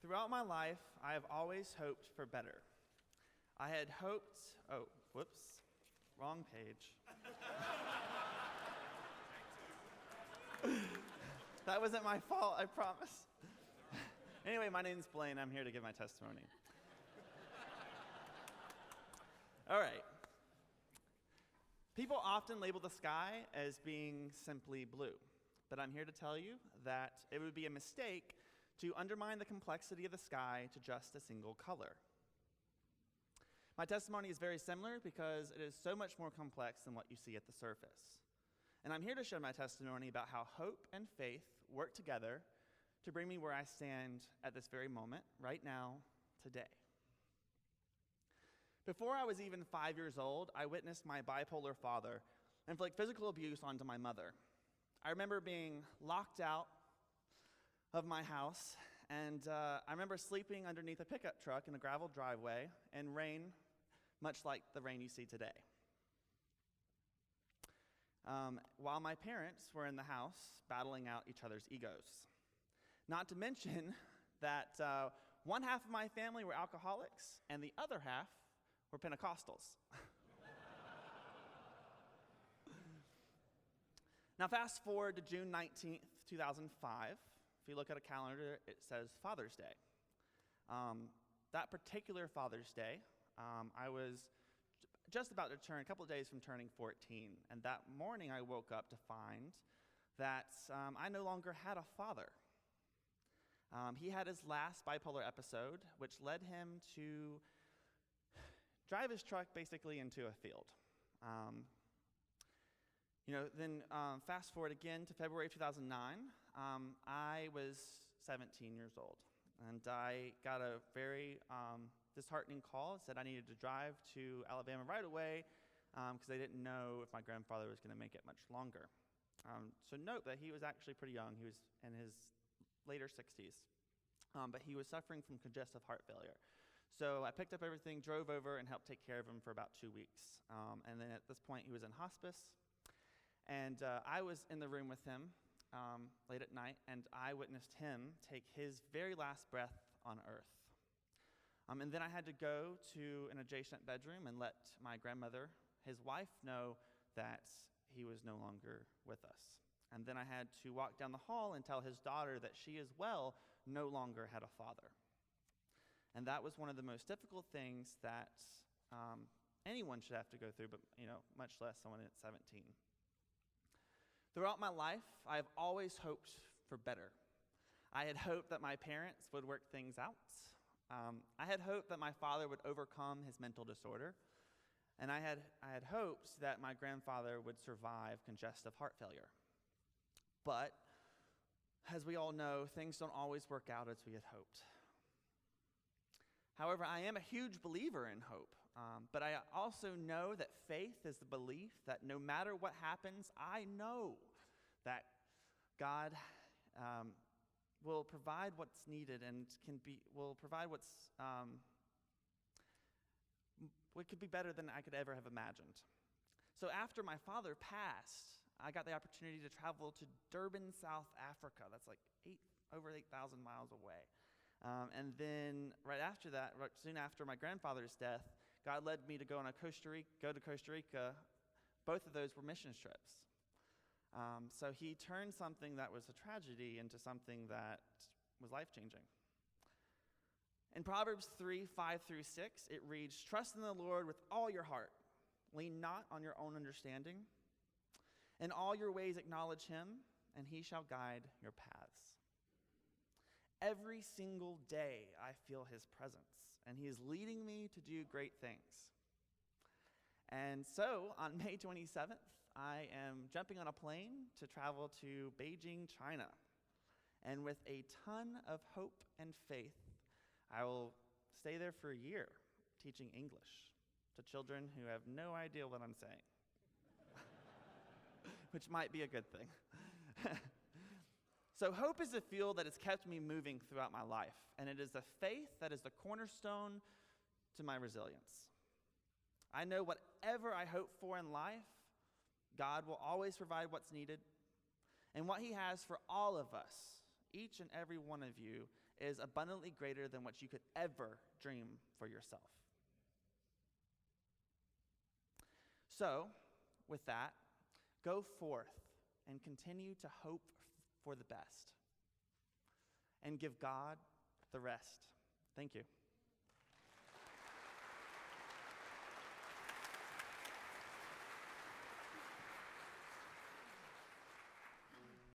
Throughout my life, I have always hoped for better. I had hoped, wrong page. That wasn't my fault, I promise. Anyway, my name's Blain. I'm here to give my testimony. All right. People often label the sky as being simply blue, but I'm here to tell you that it would be a mistake to undermine the complexity of the sky to just a single color. My testimony is very similar because it is so much more complex than what you see at the surface. And I'm here to share my testimony about how hope and faith work together to bring me where I stand at this very moment, right now, today. Before I was even 5 years old, I witnessed my bipolar father inflict physical abuse onto my mother. I remember being locked out of my house, and I remember sleeping underneath a pickup truck in a gravel driveway in rain, much like the rain you see today. While my parents were in the house battling out each other's egos. Not to mention that one half of my family were alcoholics, and the other half were Pentecostals. Now fast forward to June 19th, 2005. If you look at a calendar, it says Father's Day. That particular Father's Day, I was just about to turn, a couple of days from turning 14, and that morning I woke up to find that I no longer had a father. He had his last bipolar episode, which led him to drive his truck basically into a field. Then fast forward again to February 2009, I was 17 years old, and I got a very disheartening call. It said I needed to drive to Alabama right away because they didn't know if my grandfather was going to make it much longer. So note that he was actually pretty young. He was in his later 60s, but he was suffering from congestive heart failure. So I picked up everything, drove over, and helped take care of him for about 2 weeks. And then at this point, he was in hospice. And I was in the room with him late at night, and I witnessed him take his very last breath on earth. And then I had to go to an adjacent bedroom and let my grandmother, his wife, know that he was no longer with us. And then I had to walk down the hall and tell his daughter that she as well no longer had a father. And that was one of the most difficult things that anyone should have to go through, but much less someone at 17. Throughout my life, I have always hoped for better. I had hoped that my parents would work things out. I had hoped that my father would overcome his mental disorder. And I had hoped that my grandfather would survive congestive heart failure. But, as we all know, things don't always work out as we had hoped. However, I am a huge believer in hope, but I also know that faith is the belief that no matter what happens, I know that God will provide what's needed and will provide what could be better than I could ever have imagined. So after my father passed, I got the opportunity to travel to Durban, South Africa. That's like over 8,000 miles away. And then right after that, soon after my grandfather's death, God led me to go to Costa Rica. Both of those were mission trips. So he turned something that was a tragedy into something that was life-changing. In Proverbs 3:5-6, it reads, "Trust in the Lord with all your heart. Lean not on your own understanding. In all your ways acknowledge him, and he shall guide your paths." Every single day I feel his presence, and he is leading me to do great things. And so on May 27th, I am jumping on a plane to travel to Beijing, China. And with a ton of hope and faith, I will stay there for a year teaching English to children who have no idea what I'm saying, which might be a good thing. So hope is a fuel that has kept me moving throughout my life, and it is the faith that is the cornerstone to my resilience. I know whatever I hope for in life, God will always provide what's needed, and what he has for all of us, each and every one of you, is abundantly greater than what you could ever dream for yourself. So, with that, go forth and continue to hope for the best, and give God the rest. Thank you.